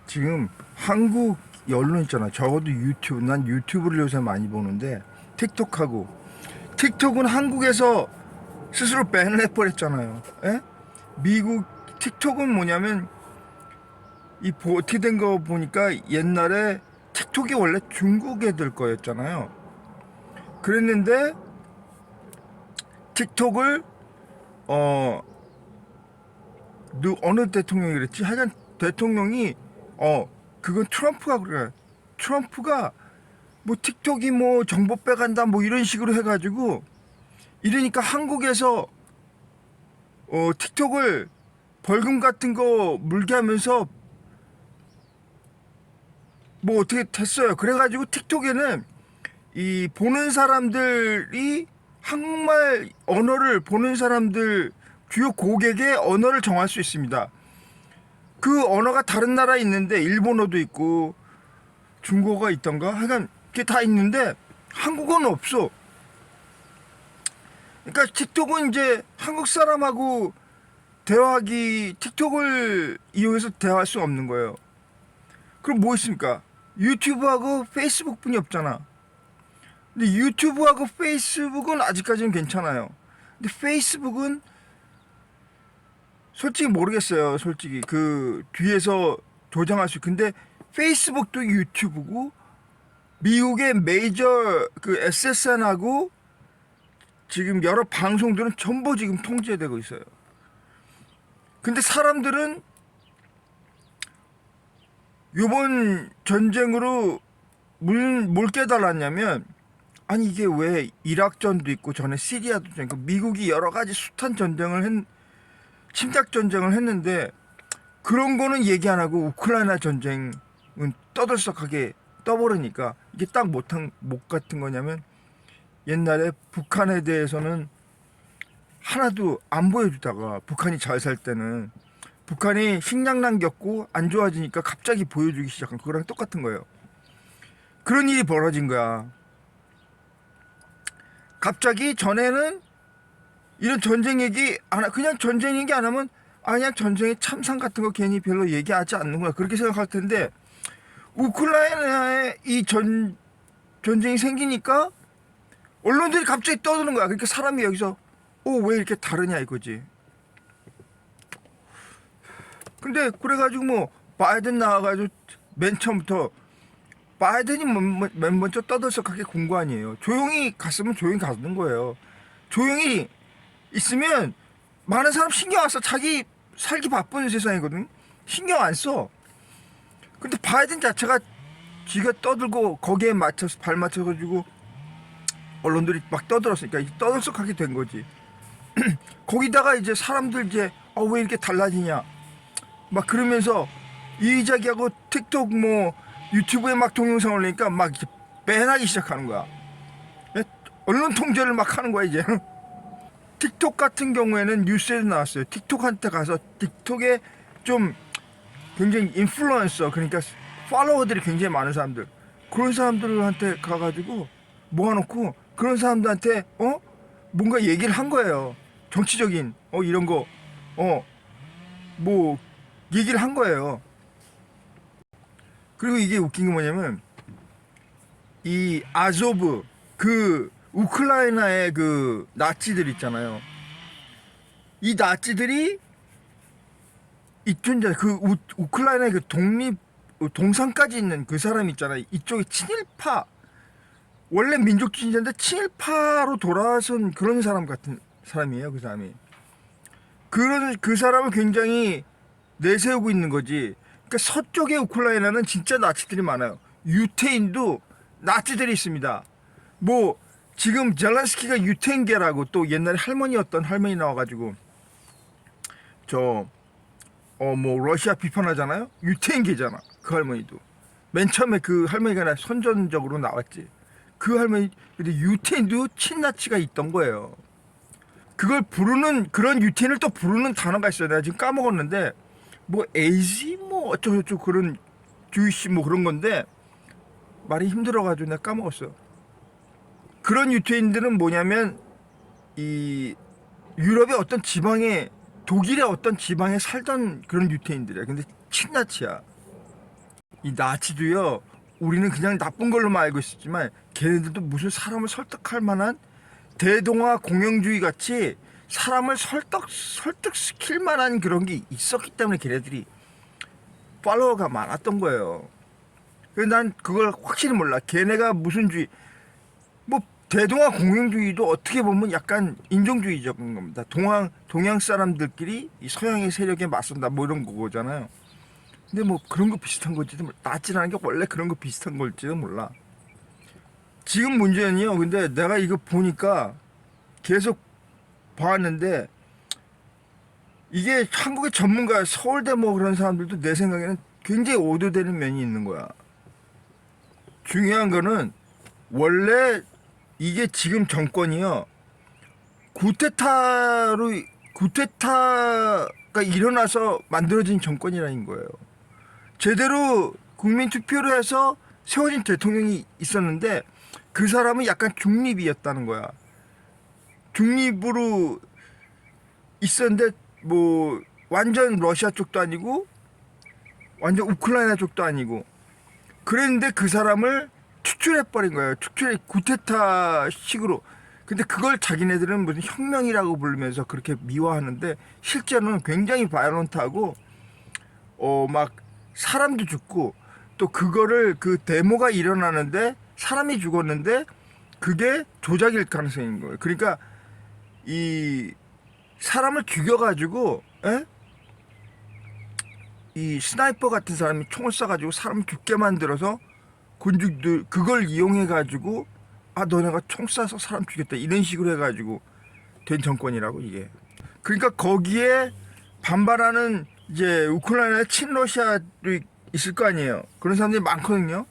지금 한국 언론 있잖아. 적어도 유튜브, 난 유튜브를 요새 많이 보는데 틱톡하고, 틱톡은 한국에서 스스로 밴을 해버렸잖아요. 에? 미국 틱톡은 뭐냐면 어떻게 된 거 보니까 옛날에 틱톡이 원래 중국 애들 거였잖아요. 그랬는데 틱톡을 어 어느 대통령이 그랬지? 하여간 대통령이 그건 트럼프가 그래. 트럼프가 뭐 틱톡이 뭐 정보 빼간다 뭐 이런 식으로 해가지고 이러니까 한국에서 틱톡을 벌금 같은 거 물게 하면서 뭐 어떻게 됐어요. 그래가지고 틱톡에는 이 보는 사람들이 한국말 언어를 보는 사람들 주요 고객의 언어를 정할 수 있습니다. 그 언어가 다른 나라에 있는데 일본어도 있고 중국어가 있던가 하여간 그게 다 있는데 한국어는 없어. 그러니까 틱톡은 이제 한국 사람하고 대화하기 틱톡을 이용해서 대화할 수 없는 거예요. 그럼 뭐 있습니까? 유튜브하고 페이스북뿐이 없잖아. 근데 유튜브하고 페이스북은 아직까지는 괜찮아요. 근데 페이스북은 솔직히 모르겠어요. 솔직히 그 뒤에서 조장할 수. 근데 페이스북도 유튜브고 미국의 메이저 그 SSN하고 지금 여러 방송들은 전부 지금 통제되고 있어요. 근데 사람들은 이번 전쟁으로 뭘 깨달았냐면, 아니 이게 왜 이락전도 있고 전에 시리아도 있고 미국이 여러 가지 숱한 침략 전쟁을 했는데 그런 거는 얘기 안 하고 우크라이나 전쟁은 떠들썩하게 떠버리니까 이게 딱 못 같은 거냐면, 옛날에 북한에 대해서는 하나도 안 보여주다가 북한이 잘 살 때는 북한이 식량난 겪고 안 좋아지니까 갑자기 보여주기 시작한 그거랑 똑같은 거예요. 그런 일이 벌어진 거야. 갑자기 전에는 이런 전쟁 얘기 그냥 전쟁 얘기 안 하면 그냥 전쟁의 참상 같은 거 괜히 별로 얘기하지 않는구나 그렇게 생각할 텐데, 우크라이나에 이 전쟁이 생기니까 언론들이 갑자기 떠드는 거야. 그러니까 사람이 여기서 왜 이렇게 다르냐 이거지. 근데 그래가지고 뭐 바이든 나와가지고 맨 처음부터 바이든이 맨 먼저 떠들썩하게 군 거 아니에요. 조용히 갔으면 조용히 가는 거예요. 조용히 있으면 많은 사람 신경 안 써. 자기 살기 바쁜 세상이거든. 신경 안 써. 근데 바이든 자체가 지가 떠들고 거기에 맞춰서 발 맞춰가지고 언론들이 막 떠들었으니까 떠들썩하게 된 거지. 거기다가 이제 사람들 이제 왜 이렇게 달라지냐 막 그러면서 이자기하고 틱톡 뭐 유튜브에 막 동영상 올리니까 막 이렇게 밴하기 시작하는 거야. 언론 통제를 막 하는 거야 이제. 틱톡 같은 경우에는 뉴스에도 나왔어요. 틱톡한테 가서 틱톡에 좀 굉장히 인플루언서, 그러니까 팔로워들이 굉장히 많은 사람들, 그런 사람들한테 가가지고 모아놓고 그런 사람들한테 뭔가 얘기를 한 거예요. 정치적인 이런 거 뭐 얘기를 한 거예요. 그리고 이게 웃긴 게 뭐냐면 이 아조브 그 우크라이나의 그 나치들 있잖아요. 이 나치들이 이쪽 그 우크라이나의 그 동상까지 있는 그 사람 있잖아요. 이쪽에 친일파, 원래 민족주의자인데 친일파로 돌아선 그런 사람 같은 사람이에요. 그 사람이. 그 사람을 굉장히 내세우고 있는 거지. 그러니까 서쪽의 우크라이나는 진짜 나치들이 많아요. 유태인도 나치들이 있습니다. 뭐 지금 젤란스키가 유태인계라고, 또 옛날에 할머니였던 할머니 나와가지고 뭐 러시아 비판하잖아요. 유태인계잖아. 그 할머니도 맨 처음에 그 할머니가 선전적으로 나왔지. 그 할머니. 근데 유태인도 친나치가 있던 거예요. 그걸 부르는, 그런 유태인을 또 부르는 단어가 있어요. 내가 지금 까먹었는데 뭐 에이지 뭐 어쩌고저쩌고 그런 주이씨 뭐 그런 건데 말이 힘들어가지고 내가 까먹었어. 그런 유태인들은 뭐냐면 이 유럽의 어떤 지방에, 독일의 어떤 지방에 살던 그런 유태인들이야. 근데 친나치야. 이 나치도요, 우리는 그냥 나쁜 걸로만 알고 있었지만 걔네들도 무슨 사람을 설득할 만한 대동아 공영주의 같이 사람을 설득시킬 만한 그런 게 있었기 때문에 걔네들이 팔로워가 많았던 거예요. 그래서 난 그걸 확실히 몰라. 걔네가 무슨 주의, 뭐 대동아 공영주의도 어떻게 보면 약간 인종주의적인 겁니다. 동양 사람들끼리 이 서양의 세력에 맞선다 뭐 이런 거잖아요. 근데 뭐 그런 거 비슷한 걸지도 몰라. 나치라는 게 원래 그런 거 비슷한 걸지도 몰라. 지금 문제는요. 근데 내가 이거 보니까 계속 봤는데 이게 한국의 전문가 서울대 뭐 그런 사람들도 내 생각에는 굉장히 오도되는 면이 있는 거야. 중요한 거는 원래 이게 지금 정권이요. 구테타가 일어나서 만들어진 정권이라는 거예요. 제대로 국민 투표를 해서 세워진 대통령이 있었는데 그 사람은 약간 중립이었다는 거야. 중립으로 있었는데 뭐 완전 러시아 쪽도 아니고 완전 우크라이나 쪽도 아니고 그랬는데 그 사람을 추출해버린 거예요. 구테타 식으로. 근데 그걸 자기네들은 무슨 혁명이라고 부르면서 그렇게 미화하는데 실제로는 굉장히 바이런트하고 막 사람도 죽고 또 그거를 그 데모가 일어나는데 사람이 죽었는데 그게 조작일 가능성이 있는 거예요. 그러니까 이 사람을 죽여가지고 이 스나이퍼 같은 사람이 총을 쏴가지고 사람 죽게 만들어서 군중들 그걸 이용해가지고 너네가 총 쏴서 사람 죽였다 이런 식으로 해가지고 된 정권이라고 이게. 그러니까 거기에 반발하는 이제 우크라이나 친러시아도 있을 거 아니에요. 그런 사람들이 많거든요.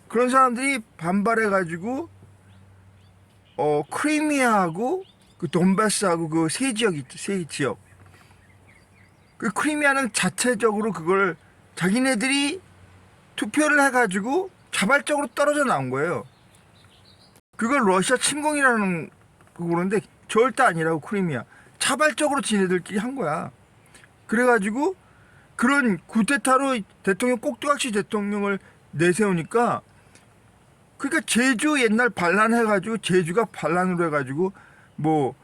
그런 사람들이 반발해가지고 크리미아하고 그 돈바스하고 그 세 지역 있죠. 세 지역. 그 크리미아는 자체적으로 그걸 자기네들이 투표를 해가지고 자발적으로 떨어져 나온 거예요. 그걸 러시아 침공이라는 거 그러는데 절대 아니라고. 크리미아 자발적으로 지네들끼리 한 거야. 그래가지고 그런 구테타로 대통령 꼭두각시 대통령을 내세우니까 그러니까 제주 옛날 반란해가지고 제주가 반란으로 해가지고 뭐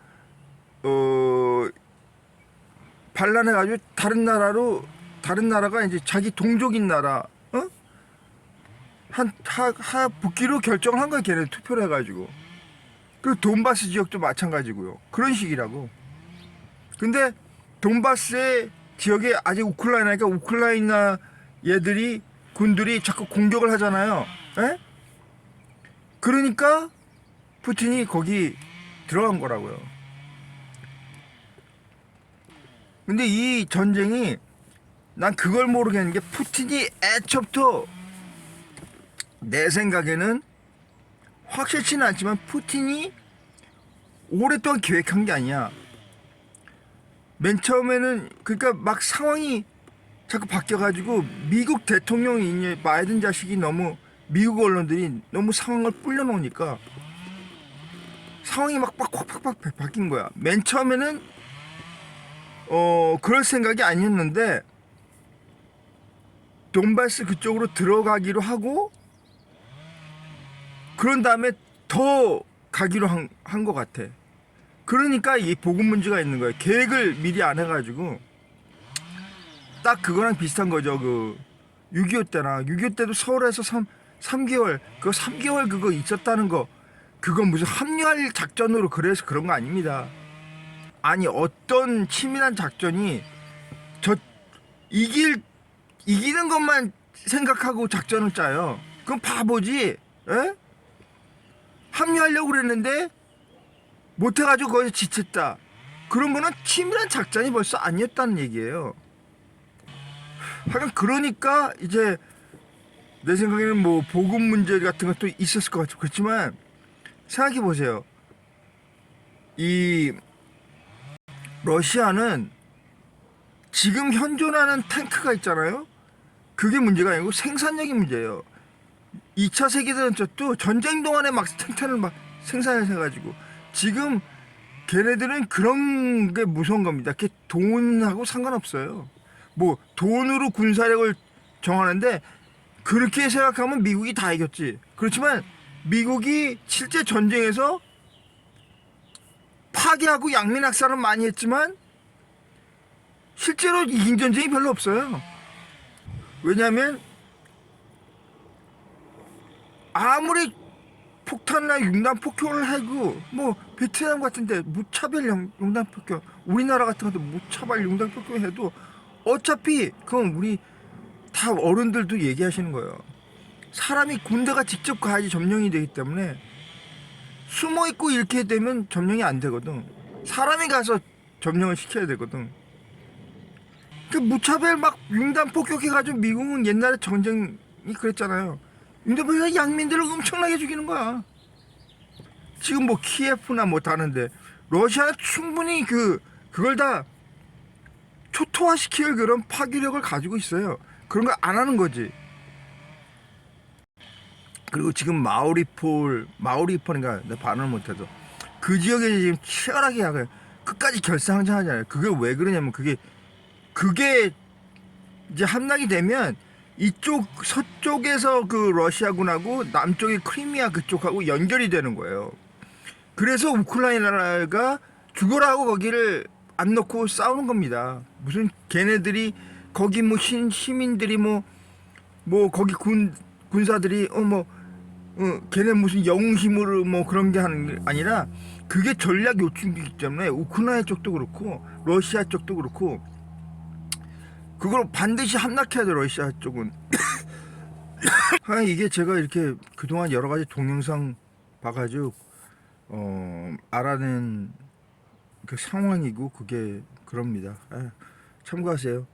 반란해가지고 다른 나라가 이제 자기 동족인 나라 붙기로 결정을 한 거야. 걔네 투표를 해가지고. 그리고 돈바스 지역도 마찬가지고요. 그런 식이라고. 근데 돈바스의 지역에 아직 우크라이나니까 우크라이나 얘들이 군들이 자꾸 공격을 하잖아요. 그러니까 푸틴이 거기 들어간 거라고요. 근데 이 전쟁이 난 그걸 모르겠는 게 푸틴이 애초부터 내 생각에는 확실치는 않지만 푸틴이 오랫동안 계획한 게 아니야. 맨 처음에는 그러니까 막 상황이 자꾸 바뀌어가지고 미국 대통령이 바이든 자식이 너무 미국 언론들이 너무 상황을 불려놓으니까 상황이 막 팍팍팍 바뀐 거야. 맨 처음에는 그럴 생각이 아니었는데 돈바스 그쪽으로 들어가기로 하고 그런 다음에 더 가기로 한 것 같아. 그러니까 이 보급 문제가 있는 거예요. 계획을 미리 안 해가지고 딱 그거랑 비슷한 거죠. 그 6.25 때나 6.25 때도 서울에서 3개월 그 3개월 그거 있었다는 거 그건 무슨 합류할 작전으로 그래서 그런 거 아닙니다. 아니 어떤 치밀한 작전이 이기는 것만 생각하고 작전을 짜요. 그건 바보지. 합류하려고 그랬는데 못해가지고 거기서 지쳤다. 그런 거는 치밀한 작전이 벌써 아니었다는 얘기예요. 하여간 그러니까 이제 내 생각에는 뭐 보급 문제 같은 것도 있었을 것 같고 그렇지만 생각해 보세요. 이 러시아는 지금 현존하는 탱크가 있잖아요. 그게 문제가 아니고 생산력이 문제예요. 2차 세계대전 때도 전쟁 동안에 막 탱크를 막 생산해가지고 지금 걔네들은 그런 게 무서운 겁니다. 그게 돈하고 상관없어요. 뭐 돈으로 군사력을 정하는데 그렇게 생각하면 미국이 다 이겼지. 그렇지만 미국이 실제 전쟁에서 파괴하고 양민학살은 많이 했지만 실제로 이긴 전쟁이 별로 없어요. 왜냐하면 아무리 폭탄이나 융단 폭격을 하고 뭐 베트남 같은데 무차별 융단 폭격, 우리나라 같은 것도 무차별 융단 폭격 해도 어차피 그건 우리 다 어른들도 얘기하시는 거예요. 사람이 군대가 직접 가야지 점령이 되기 때문에 숨어 있고 이렇게 되면 점령이 안 되거든. 사람이 가서 점령을 시켜야 되거든. 그 무차별 막 융단 폭격해가지고 미국은 옛날에 전쟁이 그랬잖아요. 융단 폭격해 양민들을 엄청나게 죽이는 거야. 지금 뭐 키예프나 뭐 다른데 러시아는 충분히 그걸 다 초토화시킬 그런 파괴력을 가지고 있어요. 그런 거 안 하는 거지. 그리고 지금 마우리폴인가 내가 발음을 못해서 그 지역에 지금 치열하게 약을 끝까지 결사항전하잖아요. 그게 왜 그러냐면 그게 이제 함락이 되면 이쪽 서쪽에서 그 러시아군하고 남쪽의 크리미아 그쪽하고 연결이 되는 거예요. 그래서 우크라이나가 죽어라 하고 거기를 안 놓고 싸우는 겁니다. 무슨 걔네들이 거기 뭐 시민들이 뭐 거기 군사들이 걔네 무슨 영웅 힘으로 뭐 그런 게 하는 게 아니라 그게 전략 요충지이기 때문에 우크라이나 쪽도 그렇고 러시아 쪽도 그렇고 그걸 반드시 함락해야 돼. 러시아 쪽은. 이게 제가 이렇게 그동안 여러 가지 동영상 봐가지고 알아낸 그 상황이고 그게 그럽니다. 참고하세요.